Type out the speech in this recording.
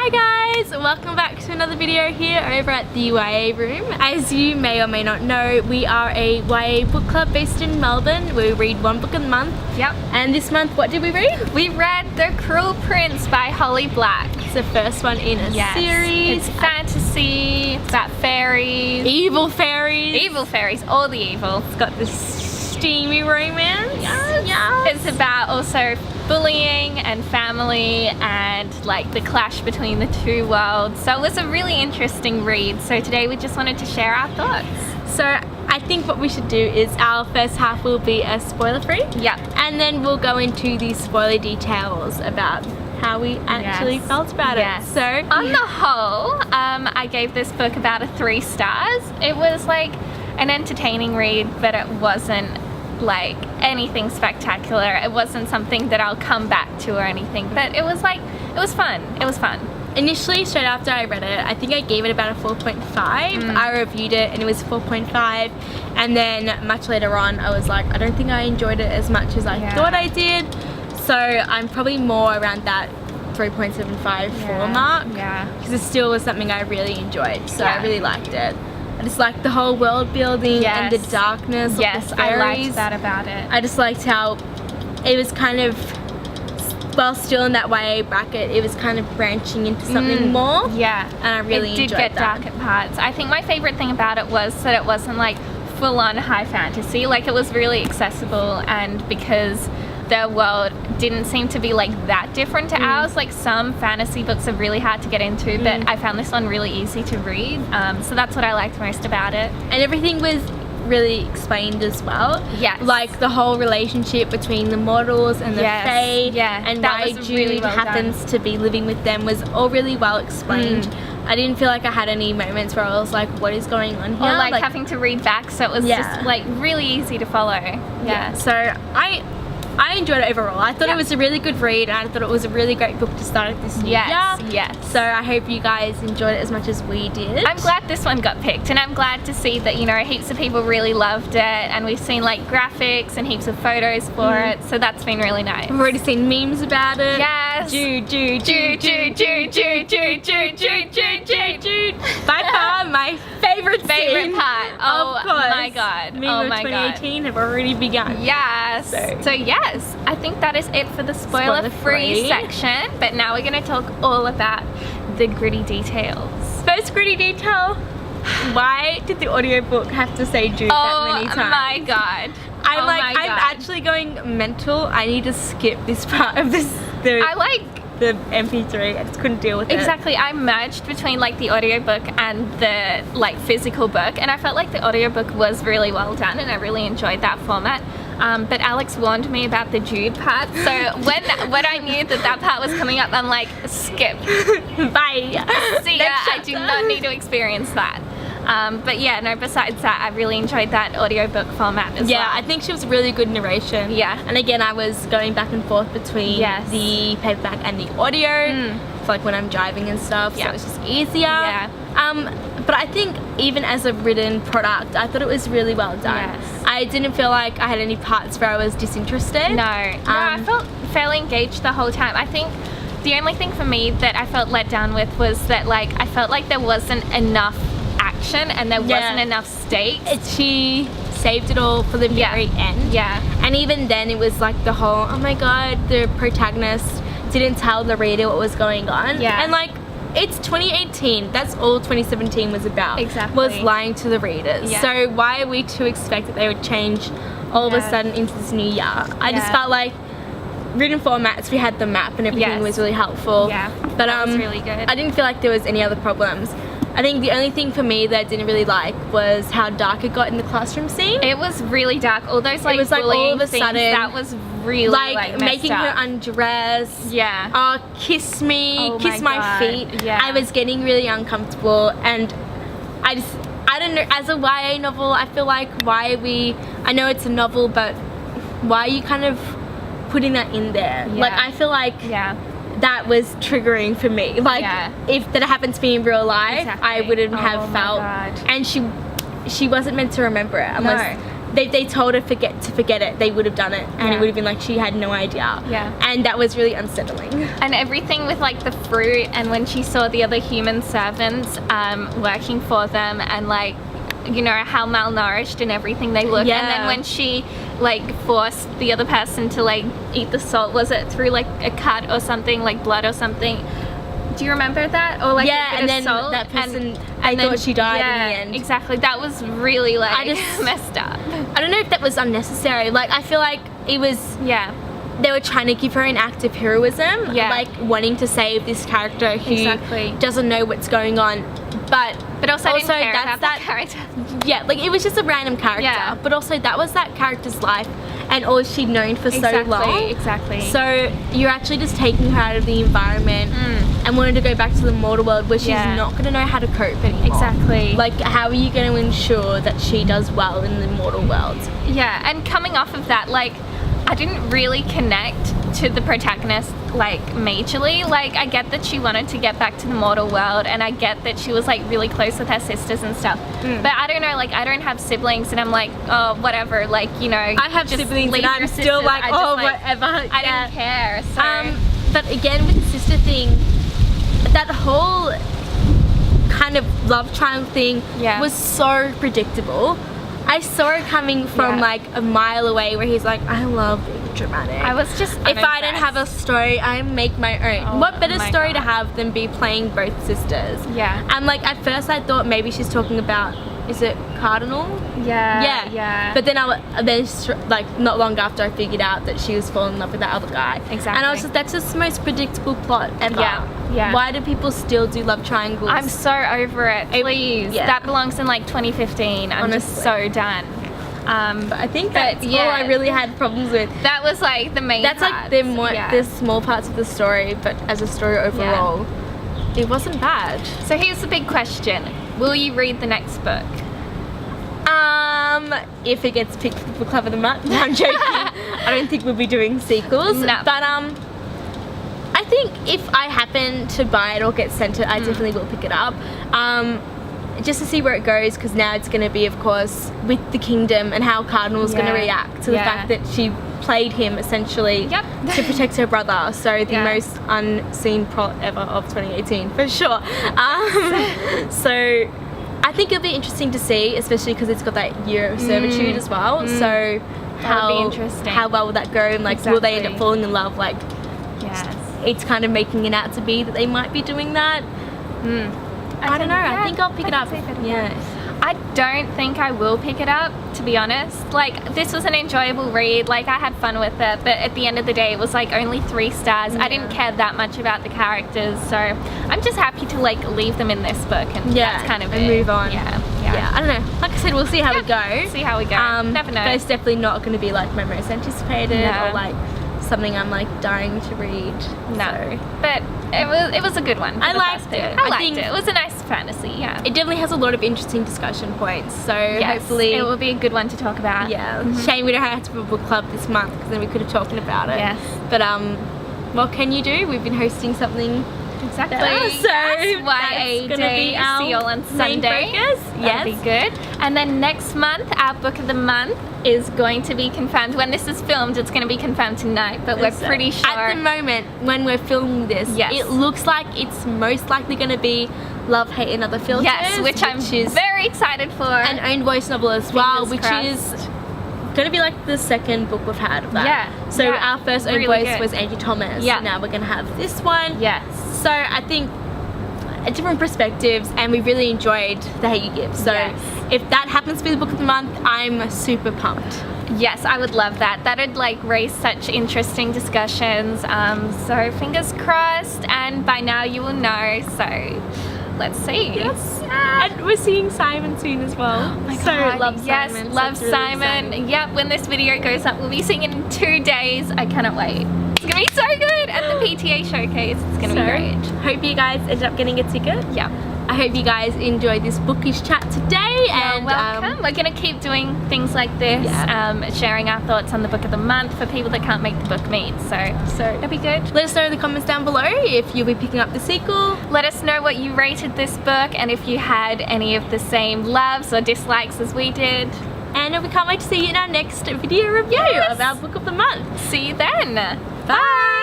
Hi guys, welcome back to another video here over at the YA Room. As you may or may not know, we are a YA book club based in Melbourne. We read one book a month. Yep. And this month, what did we read? We read The Cruel Prince by Holly Black. It's the first one in a series. It's fantasy, it's about fairies. Evil fairies. Evil fairies, all the evil. It's got this steamy romance. Yes. It's about also bullying and family and like the clash between the two worlds. So it was a really interesting read. So today we just wanted to share our thoughts. So I think what we should do is our first half will be a spoiler free. Yep. And then we'll go into the spoiler details about how we actually felt about it. So on the whole, I gave this book about 3 stars. It was like an entertaining read, but it wasn't like anything spectacular. It wasn't something that I'll come back to or anything, but it was fun. It was fun. Initially, straight after I read it, I think I gave it about a 4.5. I reviewed it and it was 4.5, and then much later on I was like, I don't think I enjoyed it as much as I thought I did, so I'm probably more around that 3.75 4 mark, because it still was something I really enjoyed, so I really liked it. I just liked the whole world building and the darkness of the fairies. I liked that about it. I just liked how it was kind of, while still in that YA bracket, it was kind of branching into something more. Yeah. And I really enjoyed that. It did get dark at parts. I think my favorite thing about it was that it wasn't like full-on high fantasy. Like, it was really accessible, and because their world didn't seem to be like that different to ours. Like, some fantasy books are really hard to get into, but I found this one really easy to read. So that's what I liked most about it. And everything was really explained as well. Yes. Like the whole relationship between the mortals and the fae, and that why was Jude really well happens to be living with them was all really well explained. I didn't feel like I had any moments where I was like, what is going on here? Or like having to read back, so it was just like really easy to follow. So I enjoyed it overall. I thought it was a really good read, and I thought it was a really great book to start at this new year. Yes. So I hope you guys enjoyed it as much as we did. I'm glad this one got picked, and I'm glad to see that, you know, heaps of people really loved it, and we've seen like graphics and heaps of photos for it, so that's been really nice. We've already seen memes about it. Yes. Jude. By far my favorite part. Oh of course. My god. Meme oh of my 2018 have already begun. Yes. So yes, I think that is it for the spoiler-free section. But now we're going to talk all about the gritty details. First gritty detail. Why did the audiobook have to say Jude that many times? Oh my god. I'm actually going mental. I need to skip this part of this. The MP3, I just couldn't deal with it. Exactly, I merged between like the audiobook and the like physical book, and I felt like the audiobook was really well done, and I really enjoyed that format. But Alex warned me about the Jude part, so when I knew that part was coming up, I'm like, skip. Bye. See ya, I do not need to experience that. But yeah, no, besides that, I really enjoyed that audiobook format as well. Yeah, I think she was really good narration. Yeah. And again, I was going back and forth between the paperback and the audio, for like when I'm driving and stuff, so it's just easier. Yeah. But I think even as a written product, I thought it was really well done. Yes. I didn't feel like I had any parts where I was disinterested. No, I felt fairly engaged the whole time. I think the only thing for me that I felt let down with was that like I felt like there wasn't enough action and there wasn't enough stakes. She saved it all for the very end. Yeah. And even then it was like the whole, oh my god, the protagonist didn't tell the reader what was going on. Yeah. And like, it's 2018, that's all 2017 was about. Exactly. Was lying to the readers. Yeah. So why are we to expect that they would change all of a sudden into this new year? I just felt like written formats, we had the map and everything was really helpful. Yeah, but that was really good. I didn't feel like there was any other problems. I think the only thing for me that I didn't really like was how dark it got in the classroom scene. It was really dark. All those like it was like all of a things, sudden that was really like making up. her undress. Yeah. Kiss me, oh kiss my feet. Yeah. I was getting really uncomfortable, and I don't know, as a YA novel, I feel like I know it's a novel, but why are you kind of putting that in there? Like, I feel like that was triggering for me. Like, if that happened to me in real life, I wouldn't have felt. And she wasn't meant to remember it unless they told her to forget it, they would have done it, and it would have been like she had no idea. Yeah. And that was really unsettling. And everything with like the fruit, and when she saw the other human servants working for them, and like, you know, how malnourished and everything they look. Yeah. And then when she like forced the other person to like eat the salt, was it through like a cut or something, like blood or something? Do you remember that? Or like yeah, a bit and of then salt? that person, and I thought she died yeah, in the end. Exactly. That was really like I just- messed up. I don't know if that was unnecessary. Like, I feel like it was, Yeah. they were trying to give her an act of heroism. Yeah. Like, wanting to save this character who Exactly. doesn't know what's going on. But also, I didn't care that's about that character. Yeah, like, it was just a random character. Yeah. But also, that was that character's life and all she'd known for so long. Exactly. So you're actually just taking her out of the environment and wanting to go back to the mortal world where she's Yeah. not going to know how to cope anymore. Exactly. Like, how are you going to ensure that she does well in the mortal world? Yeah, and coming off of that, like, I didn't really connect to the protagonist, like, majorly. Like, I get that she wanted to get back to the mortal world, and I get that she was, like, really close with her sisters and stuff. But I don't know, like, I don't have siblings, and I'm like, oh, whatever, like, you know. I have just siblings leave and I'm your still sisters. like, I just, oh, like, whatever. I didn't care, so. But again, with the sister thing, that whole kind of love triangle thing Yeah. was so predictable. I saw it coming from Yeah. like a mile away where he's like, I love being dramatic. I was just if I didn't have a story, I make my own. Oh What better my story to God. have than be playing both sisters? Yeah. And like at first I thought maybe she's talking about, is it Cardinal? Yeah. But then like not long after I figured out that she was falling in love with that other guy. Exactly. And I was just, that's just the most predictable plot ever. Yeah. Why do people still do love triangles? I'm so over it. Please. yeah. That belongs in like 2015. I'm just Honestly. so done. But I think but that's yeah. all I really had problems with. That was like the main That's like parts. the small parts of the story, but as a story overall, it wasn't bad. So here's the big question. Will you read the next book? If it gets picked for Book Club of the Month, no, I'm joking. I don't think we'll be doing sequels. No. But I think if I happen to buy it or get sent it, I definitely will pick it up. Just to see where it goes, because now it's going to be, of course, with the kingdom and how Cardinal's going to react to the fact that she played him essentially to protect her brother. So the most unseen plot ever of 2018 for sure. So I think it'll be interesting to see, especially because it's got that year of servitude as well. So That'll be interesting. how well will that go, and like will they end up Exactly. falling in love? Like Yes. it's kind of making it out to be that they might be doing that. I don't know. I think I'll pick it up. Yeah. I don't think I will pick it up, to be honest. Like, this was an enjoyable read. Like, I had fun with it, but at the end of the day, it was like only 3 stars. I didn't care that much about the characters, so I'm just happy to like leave them in this book, and that's kind of and it. move on. Yeah. I don't know. Like I said, we'll see how we go. See how we go. Never know. But it's definitely not going to be like my most anticipated No. or like something I'm like dying to read. No, So. but it was a good one. I for the liked first book. it. I I liked think- it. It was a nice fantasy. Yeah. It definitely has a lot of interesting discussion points. So Yes, hopefully, it will be a good one to talk about. yeah. Shame we don't have to have a book club this month because then we could have talked about it. Yes. But what can you do? We've been hosting something. Exactly. So Yes, YA that's gonna Day. be our See you all on main Sunday. focus. That'll be good. And then next month, our book of the month is going to be confirmed. When this is filmed, it's going to be confirmed tonight, but we're pretty sure. At the moment, when we're filming this, Yes. it looks like it's most likely going to be Love, Hate and Other Filters. Yes, which I'm is very excited for. an own voice novel as well, Fingers which crossed. is going to be like the second book we've had of that. Yeah, So yeah, our first own really voice good. was Angie Thomas. Yeah. Now we're going to have this one. Yes. So I think different perspectives, and we really enjoyed The Hate You Give. So Yes. if that happens to be the book of the month, I'm super pumped. Yes, I would love that. That'd like raise such interesting discussions. So fingers crossed, and by now you will know. So let's see. Yes. And we're seeing Simon soon as well. Oh my So God, love yes, Simon. So love it's really Simon. exciting. Yep, when this video goes up, we'll be seeing it in 2 days. I cannot wait. It's gonna be so good at the PTA showcase. It's gonna be great. Hope you guys ended up getting a ticket. Yeah. I hope you guys enjoyed this bookish chat today. You're welcome. We're gonna keep doing things like this, sharing our thoughts on the book of the month for people that can't make the book meet. So it'll be good. Let us know in the comments down below if you'll be picking up the sequel. Let us know what you rated this book and if you had any of the same loves or dislikes as we did. And we can't wait to see you in our next video review of our book of the month. See you then. Bye!